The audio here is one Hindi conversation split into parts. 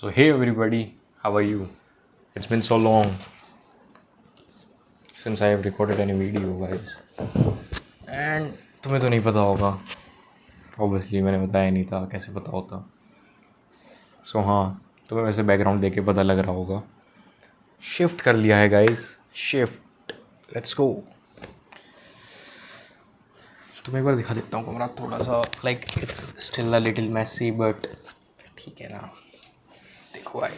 So, hey everybody, how are you? It's been so long since I have recorded any video, guys. And तुम्हें तो नहीं पता होगा, ऑब्वियसली मैंने बताया नहीं था, कैसे पता होता. सो हाँ, तुम्हें वैसे बैकग्राउंड देख के पता लग रहा होगा. शिफ्ट कर लिया है गाइस, शिफ्ट. Let's go. तुम्हें एक बार दिखा देता हूँ कमरा थोड़ा सा, like it's still a little messy but ठीक है ना. देखो भाई,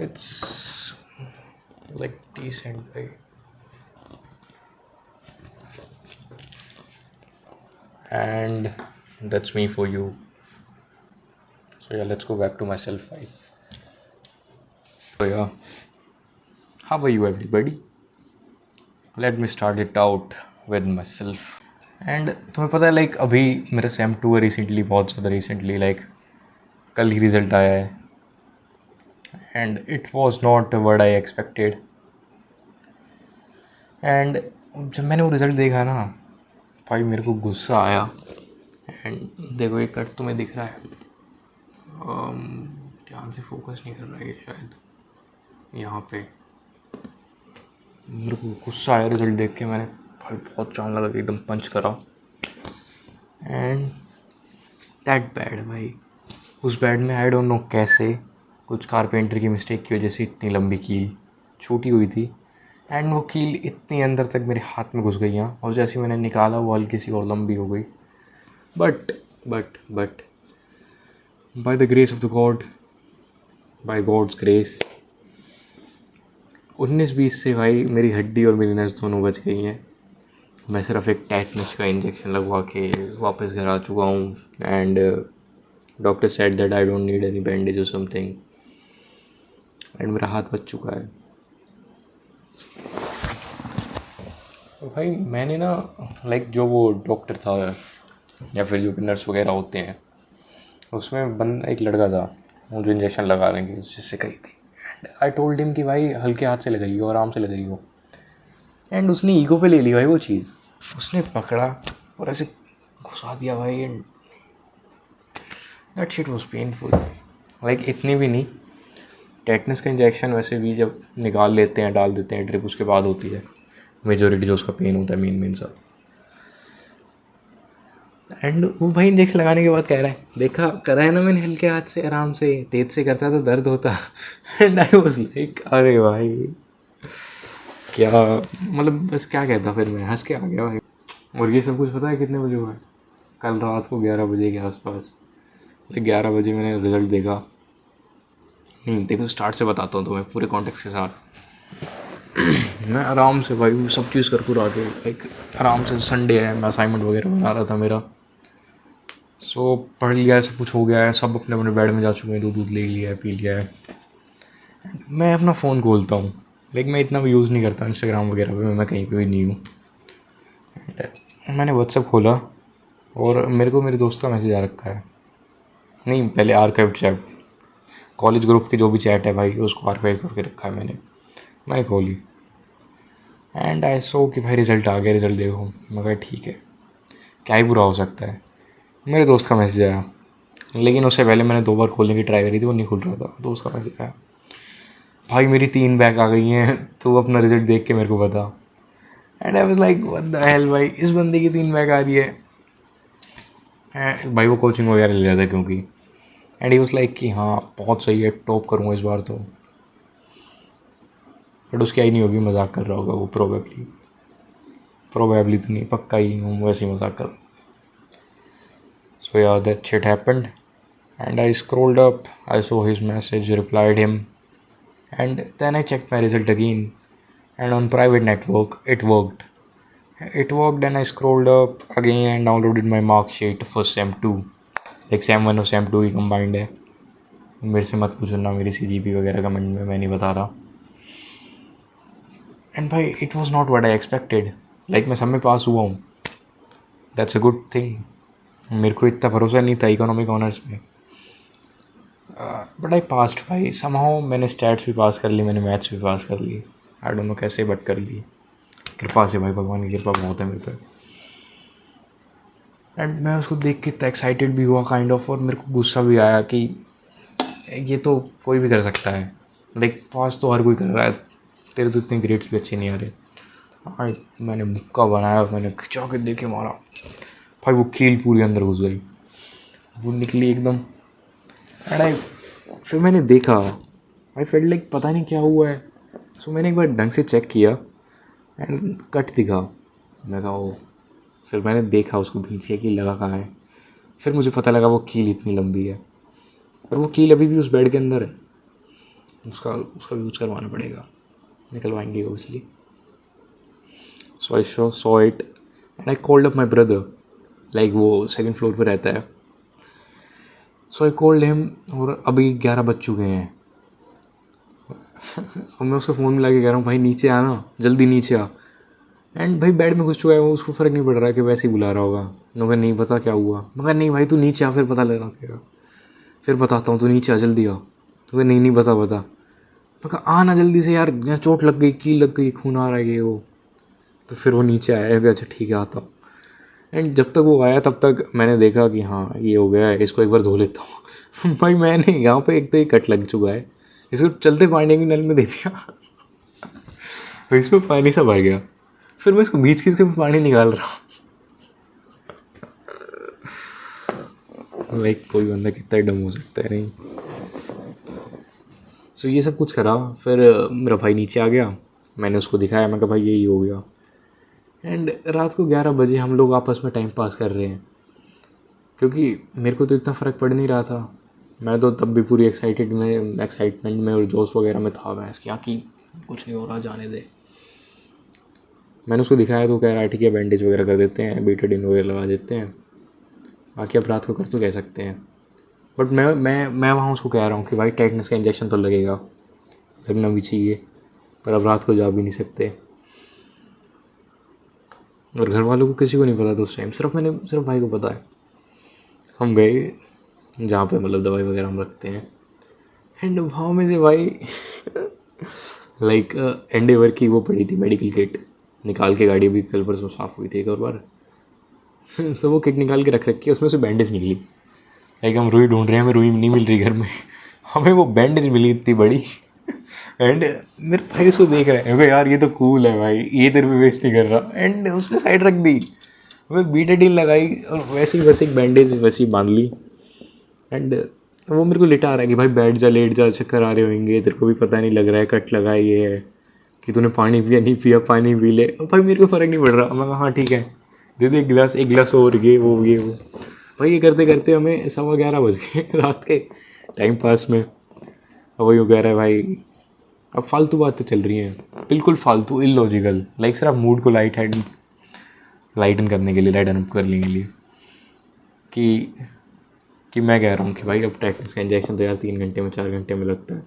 it's like decent way. And that's me for you. So yeah, let's go back to myself. So yeah, how are you everybody? Let me start it out with myself. And तुम्हें पता है लाइक अभी मेरा सेम 2 है रिसेंटली, बहुत ज़्यादा रिसेंटली, लाइक कल ही रिज़ल्ट आया है. And it was not what I expected. And जब मैंने वो रिज़ल्ट देखा ना भाई, मेरे को गुस्सा आया. एंड देखो ये कट तुम्हें दिख रहा है, ध्यान से फोकस नहीं कर रहा है ये शायद. यहाँ पे मेरे को गुस्सा आया रिज़ल्ट देख के. मैंने भाई बहुत चांद लगा कि एकदम पंच करा. एंड दैट बैड भाई, उस बैड में आई डोंट नो कैसे कुछ कारपेंटर की मिस्टेक की वजह से इतनी लंबी कील छोटी हुई थी. एंड वो कील इतनी अंदर तक मेरे हाथ में घुस गई यहाँ, और जैसे मैंने निकाला वो हल्की सी और लंबी हो गई. But by the grace of the God, by God's grace, 19-20 से भाई मेरी हड्डी और मेरी नस दोनों बच गई हैं. मैं सिर्फ एक टेटनस का इंजेक्शन लगवा के वापस घर आ चुका हूँ. And doctor said that I don't need any bandage और समथिंग. एंड मेरा हाथ बच चुका है. तो भाई मैंने ना लाइक जो वो डॉक्टर था या फिर जो नर्स वगैरह होते हैं, उसमें एक लड़का था वो जो इंजेक्शन लगा रहे हैं उससे कही थी. आई टोल्ड हिम कि भाई हल्के हाथ से लगाइए, आराम से लगाइए. एंड उसने ईगो पे ले ली भाई वो चीज़. उसने पकड़ा और ऐसे घुसा दिया भाई. And that shit was painful. Like इतनी भी नहीं. टेटनस का इंजेक्शन वैसे भी जब निकाल लेते हैं, डाल देते हैं ड्रिप, उसके बाद होती है मेजोरिटी जो उसका पेन होता है, मेन सा. एंड वो भाई इंजेक्शन लगाने के बाद कह रहा है, देखा करा है ना मैंने हल्के हाथ से, आराम से, तेज से करता तो दर्द होता. एंड आई वाज लाइक अरे भाई क्या, मतलब बस क्या कहता. फिर मैं हंस के आ गया भाई. और ये सब कुछ पता है कितने बजे हुआ है? कल रात को 11 बजे के आसपास. 11 बजे मैंने रिज़ल्ट देखा. देखो स्टार्ट से बताता हूँ तुम्हें पूरे कॉन्टेक्स्ट के साथ. मैं आराम से भाई सब चीज़ कर आ के लाइक आराम से, संडे है, मैं असाइनमेंट वगैरह बना रहा था मेरा. सो पढ़ लिया है, सब कुछ हो गया है, सब अपने अपने बेड में जा चुके हैं, दूध ले लिया है, पी लिया है. मैं अपना फ़ोन खोलता हूँ, लेकिन मैं इतना भी यूज़ नहीं करता इंस्टाग्राम वगैरह पे, मैं कहीं पे भी नहीं हूँ. मैंने व्हाट्सएप खोला और मेरे को मेरे दोस्त का मैसेज आ रखा है. नहीं, पहले आर्काइव चैट, कॉलेज ग्रुप की जो भी चैट है भाई उसको आर्काइव करके रखा है मैंने खोली. एंड आई सो कि भाई रिज़ल्ट आ गया, रिज़ल्ट देखो. मैं कहा ठीक है, क्या ही बुरा हो सकता है. मेरे दोस्त का मैसेज आया, लेकिन उससे पहले मैंने 2 बार खोलने की ट्राई करी थी, वो नहीं खुल रहा था. दोस्त का मैसेज आया, भाई मेरी 3 बैक आ गई हैं, तो अपना रिज़ल्ट देख के मेरे को बता. And I was like what the hell भाई, इस बंदे की 3 बैक आ रही है. भाई वो कोचिंग वगैरह ले रहा था क्योंकि. एंड ही वाज लाइक कि हाँ बहुत सही है, टॉप करूँगा इस बार तो. बट उसकी आई नहीं होगी, मजाक कर रहा होगा वो. प्रोबेबली तो नहीं, पक्का ही हूँ, वैसे ही मजाक कर रहा हूँ. So yeah that shit happened. And I scrolled up, I saw his message, replied him. And then I checked my result again. And on private network it worked. And I scrolled up again and downloaded my mark sheet for SEM 2. Like SEM 1 और SEM 2 ही कंबाइंड है. मेरे से मत पूछना मेरी CGP वगैरह कमेंट में, मैं नहीं बता रहा. एंड भाई it was not what I expected. Like मैं सब में पास हुआ हूँ, दैट्स अ गुड थिंग. मेरे को इतना भरोसा नहीं था इकोनॉमिक ऑनर्स में, बट आई पास्ड भाई समहाउ. मैंने स्टैट्स भी पास कर ली, मैंने मैथ्स भी पास कर ली. आई डोंट नो कैसे, बट कर ली. कृपा से भाई, भगवान की कृपा बहुत है मेरे पे. एंड मैं उसको देख के इतना एक्साइटेड भी हुआ काइंड ऑफ, और मेरे को गुस्सा भी आया कि ये तो कोई भी कर सकता है, लाइक पास तो हर कोई कर रहा है, तेरे तो इतने ग्रेड्स भी अच्छे नहीं आ रहे। हाँ मैंने मुक्का बनाया, मैंने खिंचा के देखे मारा भाई, वो कील पूरी अंदर घुस गई, वो निकली एकदम। एंड आई फिर मैंने देखा, आई फेल्ट लाइक पता नहीं क्या हुआ है। सो मैंने एक बार ढंग से चेक किया एंड कट दिखा। मैं कहा ओ, फिर मैंने देखा उसको खींच के कि लगा कहाँ है। फिर मुझे पता लगा वो कील इतनी लंबी है, और वो कील अभी भी उस बेड के अंदर है। उसका उसका यूज़ करवाना पड़ेगा, निकलवाएंगे obviously. So I saw it and I called up my brother, like वो सेकंड फ्लोर पे रहता है। सो आई कॉल्ड हिम, और अभी 11 बज चुके हैं। और मैं उसको फ़ोन मिला के कह रहा हूँ भाई नीचे आना, जल्दी नीचे आ। एंड भाई बेड में घुस चुका है वो, उसको फ़र्क नहीं पड़ रहा है कि वैसे ही बुला रहा होगा। मगर नहीं पता क्या हुआ, मगर नहीं भाई तू नीचे आ, फिर पता लगा तेरा, फिर बताता हूँ, तू नीचे आ जल्दी आ। तो नहीं नहीं बता। मैं कहा आ ना जल्दी से यार, यहाँ चोट लग गई, कील लग गई, खून आ रहा है ये वो। तो फिर वो नीचे आया कि अच्छा ठीक है आता हूँ। एंड जब तक वो आया तब तक मैंने देखा कि हाँ ये हो गया है, इसको एक बार धो लेता हूँ। भाई मैंने यहाँ पे एक तो ये कट लग चुका है, इसको चलते पानी की नल में दे दिया। तो इसमें पानी सा भर गया, फिर मैं इसको बीच खींच के पानी निकाल रहा हूँ। लाइक कोई बंदा कितना डम हो सकता है, नहीं। सो ये सब कुछ करा, फिर मेरा भाई नीचे आ गया, मैंने उसको दिखाया, मैं कहा भाई यही हो गया। एंड रात को 11 बजे हम लोग आपस में टाइम पास कर रहे हैं, क्योंकि मेरे को तो इतना फ़र्क पड़ नहीं रहा था। मैं तो तब भी पूरी एक्साइटमेंट में और जोश वगैरह में था, मैं इसकी कि कुछ नहीं हो रहा, जाने दे। मैंने उसको दिखाया तो कह रहा है ठीक है बैंडेज वगैरह कर देते हैं, बीटाडीन वगैरह लगा देते हैं, बाकी अब रात को कर तो कह सकते हैं। बट मैं वहाँ उसको कह रहा हूँ कि भाई टेटनस का इंजेक्शन तो लगेगा, लगना भी चाहिए, पर अब रात को जा भी नहीं सकते। और घर वालों को किसी को नहीं पता था उस टाइम, सिर्फ भाई को पता है। हम गए जहाँ पे मतलब दवाई वगैरह हम रखते हैं, एंड वहाँ में से भाई लाइक एंडेवर की वो पड़ी थी मेडिकल किट, निकाल के गाड़ी भी कल परसों साफ़ हुई थी एक और बार। तो वो किट निकाल के रख रखी है, उसमें से बैंडेज निकली। लाइक हम रुई ढूंढ रहे हैं, हमें रुई नहीं मिल रही घर में, हमें वो बैंडेज मिली इतनी बड़ी। एंड मेरे भाई इसको देख रहे हैं, यार ये तो कूल है भाई, ये तेरे पे वेस्ट नहीं कर रहा। एंड उसने साइड रख दी, मैं बीटाडीन लगाई और वैसे ही बस एक बैंडेज वैसे ही बांध ली। एंड वो मेरे को लिटा आ रहा है कि भाई बैठ जा, लेट जा, चक्कर आ रहे होंगे, तेरे को भी पता नहीं लग रहा है, कट लगा है, ये है कि तूने पानी पिया नहीं पिया, पानी पी ले। और भाई मेरे को फ़र्क नहीं पड़ रहा, मैं कहा हाँ ठीक है दे दे एक गिलास और, ये वो। भाई ये करते करते हमें 11:15 बज गए रात के टाइम पास में। अब वही हो कह रहा है भाई, अब फालतू बातें चल रही हैं, बिल्कुल फालतू, इलॉजिकल, लाइक सिर्फ मूड को लाइटन करने के लिए, लाइटन अप करने के लिए, कि मैं कह रहा हूँ कि भाई अब टेटनस का इंजेक्शन तो यार 3 घंटे में 4 घंटे में लगता है।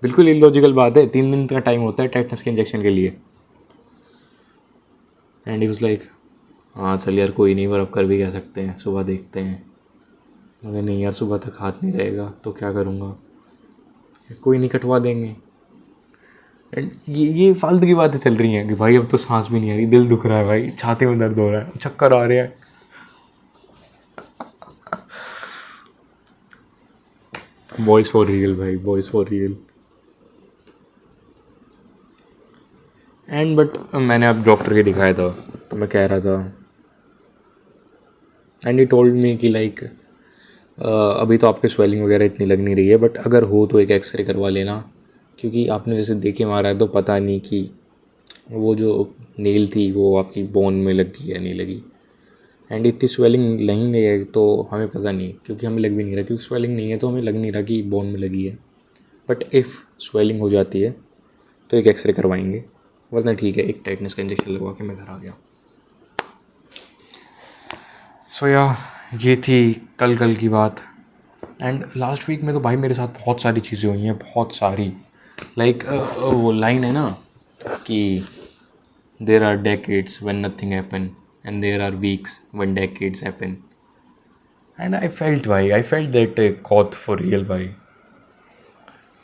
बिल्कुल इलॉजिकल बात है, 3 दिन का टाइम होता है टेटनस के इंजेक्शन के लिए। एंड ही वाज लाइक हाँ चल यार कोई नहीं, पर अब कर भी कह सकते हैं, सुबह देखते हैं। मगर नहीं यार सुबह तक हाथ नहीं रहेगा तो क्या करूँगा, कोई नहीं कटवा देंगे। एंड ये फालतू की बातें चल रही हैं कि भाई अब तो सांस भी नहीं आ रही, दिल दुख रहा है भाई, छाती में दर्द हो रहा है, चक्कर आ रहे हैं। बॉयज़ फॉर रियल भाई, boys for real. And but मैंने अब डॉक्टर के दिखाया था, तो मैं कह रहा था, एंड ही टोल्ड मी कि लाइक अभी तो आपके स्वेलिंग वगैरह इतनी लग नहीं रही है, बट अगर हो तो एक एक्सरे करवा लेना, क्योंकि आपने जैसे देखे मारा है तो पता नहीं कि वो जो नील थी वो आपकी बोन में लगी या नहीं लगी। एंड इतनी स्वेलिंग नहीं है तो हमें पता नहीं, क्योंकि हमें लग भी नहीं रहा, क्योंकि स्वेलिंग नहीं है तो हमें लग नहीं रहा कि बोन में लगी है। बट इफ़ स्वेलिंग हो जाती है तो एक एक्सरे करवाएंगे, वरना ठीक है एक टेटनस का इंजेक्शन लगवा के मैं घर आ गया। सो या ये थी कल की बात। एंड लास्ट वीक में तो भाई मेरे साथ बहुत सारी चीज़ें हुई हैं, बहुत सारी। लाइक वो लाइन है ना कि there are decades when nothing happen and there are weeks when decades happen. And I felt that quote for real भाई।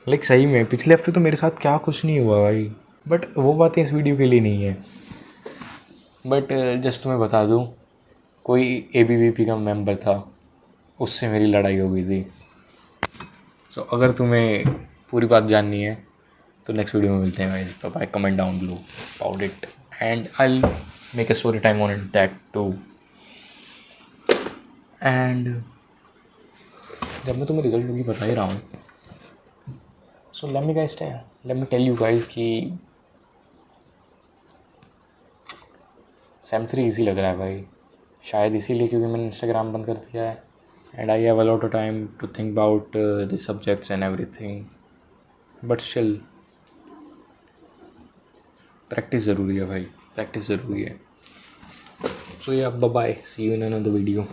लाइक सही में पिछले हफ्ते तो मेरे साथ क्या कुछ नहीं हुआ भाई, बट वो बातें इस वीडियो के लिए नहीं है। बट जस्ट तुम्हें बता दूँ, कोई ABVP का मेंबर था, उससे मेरी लड़ाई हो गई थी। सो अगर तुम्हें पूरी बात जाननी है तो नेक्स्ट वीडियो में मिलते हैं guys. Bye bye. Comment down below about it and I make a story time on it that too. एंड जब मैं तुम्हें रिजल्ट की बता ही रहा हूँ, so let me tell you guys कि सेम 3 ईजी लग रहा है भाई. शायद इसीलिए क्योंकि मैंने इंस्टाग्राम बंद कर दिया है and I have a lot of time to think about the subjects and everything. But still practice ज़रूरी है भाई, प्रैक्टिस ज़रूरी है. So yeah bye bye, see you in another video.